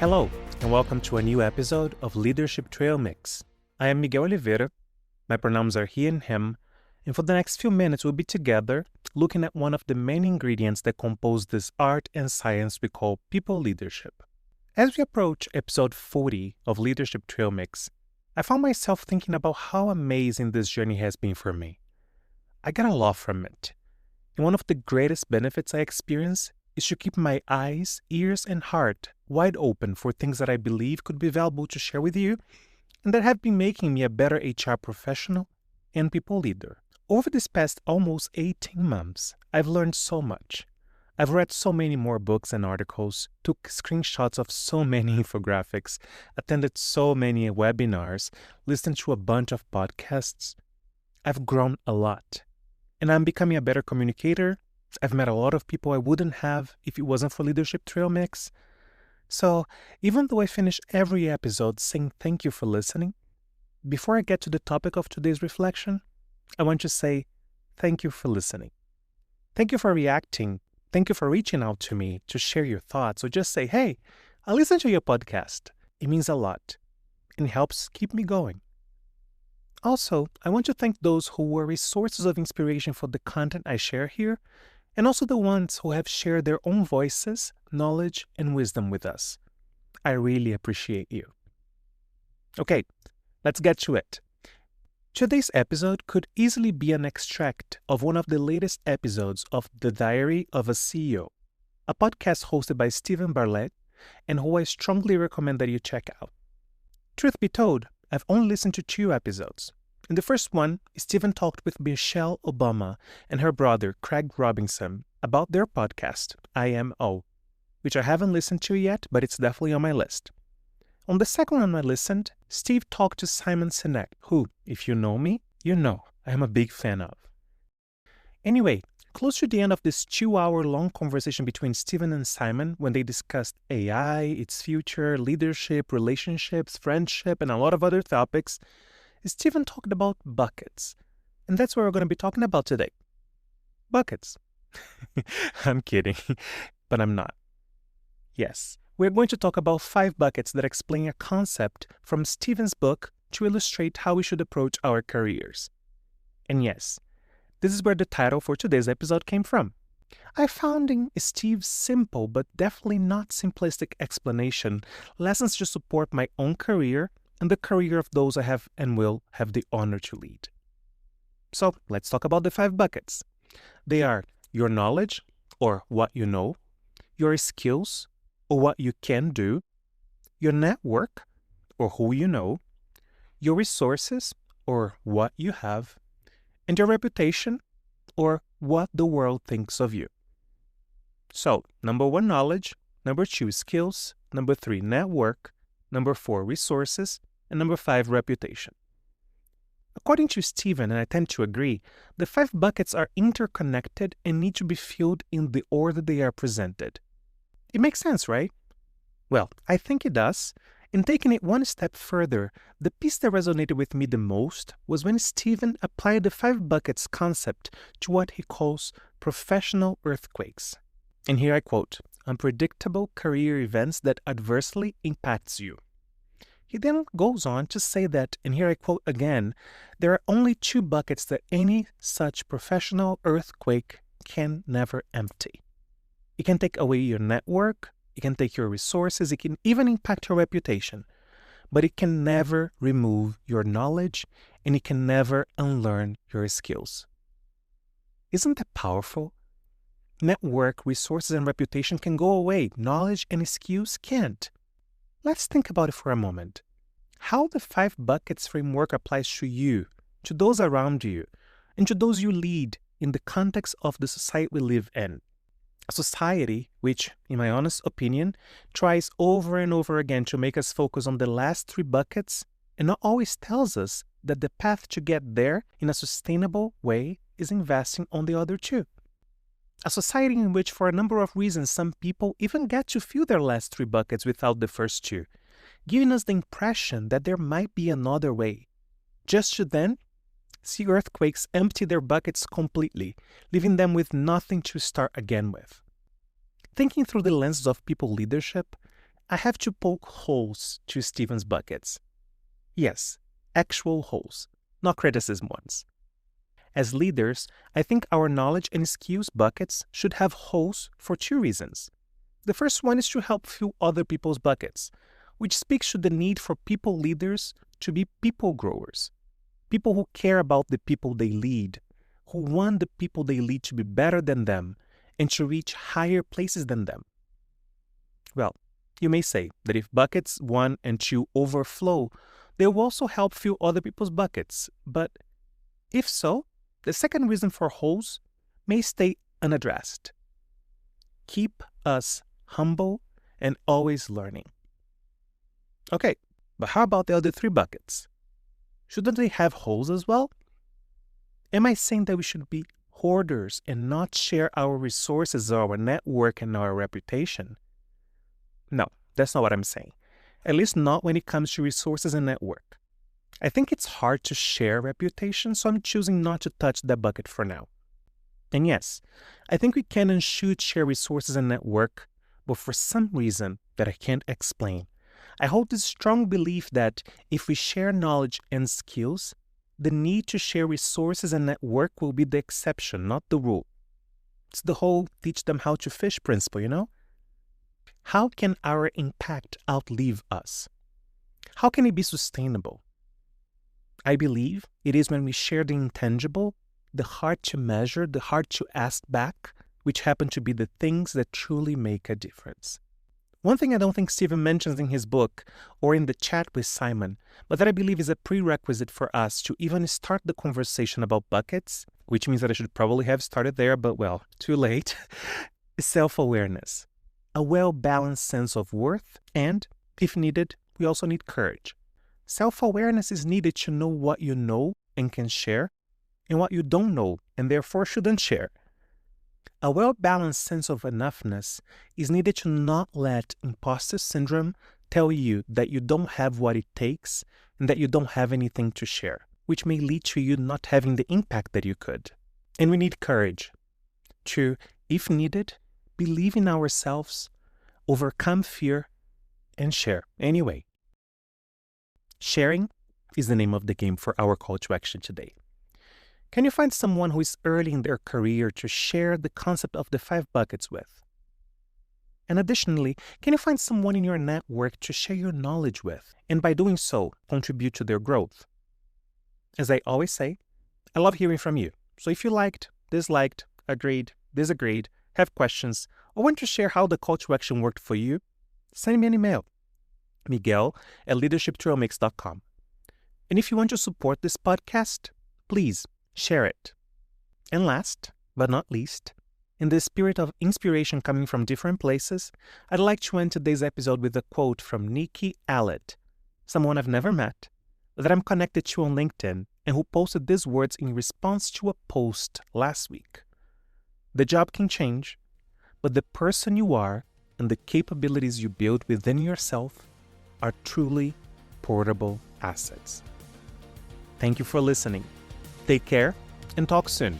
Hello, and welcome to a new episode of Leadership Trail Mix. I am Miguel Oliveira, my pronouns are he and him, and for the next few minutes we'll be together looking at one of the main ingredients that compose this art and science we call people leadership. As we approach episode 40 of Leadership Trail Mix, I found myself thinking about how amazing this journey has been for me. I got a lot from it, and one of the greatest benefits I experience is to keep my eyes, ears, and heart wide open for things that I believe could be valuable to share with you and that have been making me a better HR professional and people leader. Over this past almost 18 months, I've learned so much. I've read so many more books and articles, took screenshots of so many infographics, attended so many webinars, listened to a bunch of podcasts. I've grown a lot, and I'm becoming a better communicator. I've met a lot of people I wouldn't have if it wasn't for Leadership Trail Mix. So, even though I finish every episode saying thank you for listening, before I get to the topic of today's reflection, I want to say thank you for listening. Thank you for reacting. Thank you for reaching out to me to share your thoughts or just say, hey, I listened to your podcast. It means a lot and helps keep me going. Also, I want to thank those who were resources of inspiration for the content I share here, and also the ones who have shared their own voices, knowledge, and wisdom with us. I really appreciate you. Okay, let's get to it. Today's episode could easily be an extract of one of the latest episodes of The Diary of a CEO, a podcast hosted by Steven Barlett, and who I strongly recommend that you check out. Truth be told, I've only listened to 2 episodes. In the first one, Steven talked with Michelle Obama and her brother, Craig Robinson, about their podcast, IMO, which I haven't listened to yet, but it's definitely on my list. On the second one I listened, Steve talked to Simon Sinek, who, if you know me, you know I am a big fan of. Anyway, close to the end of this 2-hour-long conversation between Steven and Simon when they discussed AI, its future, leadership, relationships, friendship, and a lot of other topics, Steven talked about buckets, and that's what we're going to be talking about today. Buckets. I'm kidding, but I'm not. Yes, we're going to talk about 5 buckets that explain a concept from Steven's book to illustrate how we should approach our careers. And yes, this is where the title for today's episode came from. I found in Steve's simple but definitely not simplistic explanation lessons to support my own career and the career of those I have and will have the honor to lead. So let's talk about the 5 buckets. They are your knowledge, or what you know, your skills, or what you can do, your network, or who you know, your resources, or what you have, and your reputation, or what the world thinks of you. So, number 1, knowledge, number 2, skills, number 3, network, number 4, resources, and number 5, reputation. According to Steven, and I tend to agree, the 5 buckets are interconnected and need to be filled in the order they are presented. It makes sense, right? Well, I think it does. In taking it one step further, the piece that resonated with me the most was when Steven applied the 5 buckets concept to what he calls professional earthquakes. And here I quote, unpredictable career events that adversely impacts you. He then goes on to say that, and here I quote again, there are only 2 buckets that any such professional earthquake can never empty. It can take away your network, it can take your resources, it can even impact your reputation, but it can never remove your knowledge and it can never unlearn your skills. Isn't that powerful? Network, resources, and reputation can go away. Knowledge and skills can't. Let's think about it for a moment. How the 5 buckets framework applies to you, to those around you, and to those you lead in the context of the society we live in. A society which, in my honest opinion, tries over and over again to make us focus on the last 3 buckets and not always tells us that the path to get there in a sustainable way is investing on the other 2. A society in which, for a number of reasons, some people even get to fill their last 3 buckets without the first 2, giving us the impression that there might be another way, just to then see earthquakes empty their buckets completely, leaving them with nothing to start again with. Thinking through the lenses of people leadership, I have to poke holes to Steven's buckets. Yes, actual holes, not criticism ones. As leaders, I think our knowledge and skills buckets should have holes for 2 reasons. The first one is to help fill other people's buckets, which speaks to the need for people leaders to be people growers. People who care about the people they lead, who want the people they lead to be better than them and to reach higher places than them. Well, you may say that if buckets 1 and 2 overflow, they will also help fill other people's buckets. But if so, the second reason for holes may stay unaddressed. Keep us humble and always learning. Okay, but how about the other 3 buckets? Shouldn't they have holes as well? Am I saying that we should be hoarders and not share our resources, our network, and our reputation? No, that's not what I'm saying. At least not when it comes to resources and network. I think it's hard to share reputation, so I'm choosing not to touch that bucket for now. And yes, I think we can and should share resources and network, but for some reason that I can't explain, I hold this strong belief that if we share knowledge and skills, the need to share resources and network will be the exception, not the rule. It's the whole teach them how to fish principle, you know? How can our impact outlive us? How can it be sustainable? I believe it is when we share the intangible, the hard to measure, the hard to ask back, which happen to be the things that truly make a difference. One thing I don't think Steven mentions in his book or in the chat with Simon, but that I believe is a prerequisite for us to even start the conversation about buckets, which means that I should probably have started there, but well, too late, is self-awareness. A well-balanced sense of worth, and, if needed, we also need courage. Self-awareness is needed to know what you know and can share, and what you don't know and therefore shouldn't share. A well-balanced sense of enoughness is needed to not let imposter syndrome tell you that you don't have what it takes and that you don't have anything to share, which may lead to you not having the impact that you could. And we need courage to, if needed, believe in ourselves, overcome fear, and share anyway. Sharing is the name of the game for our call to action today. Can you find someone who is early in their career to share the concept of the 5 buckets with? And additionally, can you find someone in your network to share your knowledge with, and by doing so, contribute to their growth? As I always say, I love hearing from you. So if you liked, disliked, agreed, disagreed, have questions, or want to share how the call to action worked for you, send me an email, miguel@leadershiptrailmix.com. And if you want to support this podcast, please share it. And last, but not least, in the spirit of inspiration coming from different places, I'd like to end today's episode with a quote from Nikki Allett, someone I've never met, that I'm connected to on LinkedIn, and who posted these words in response to a post last week. The job can change, but the person you are and the capabilities you build within yourself are truly portable assets. Thank you for listening. Take care and talk soon.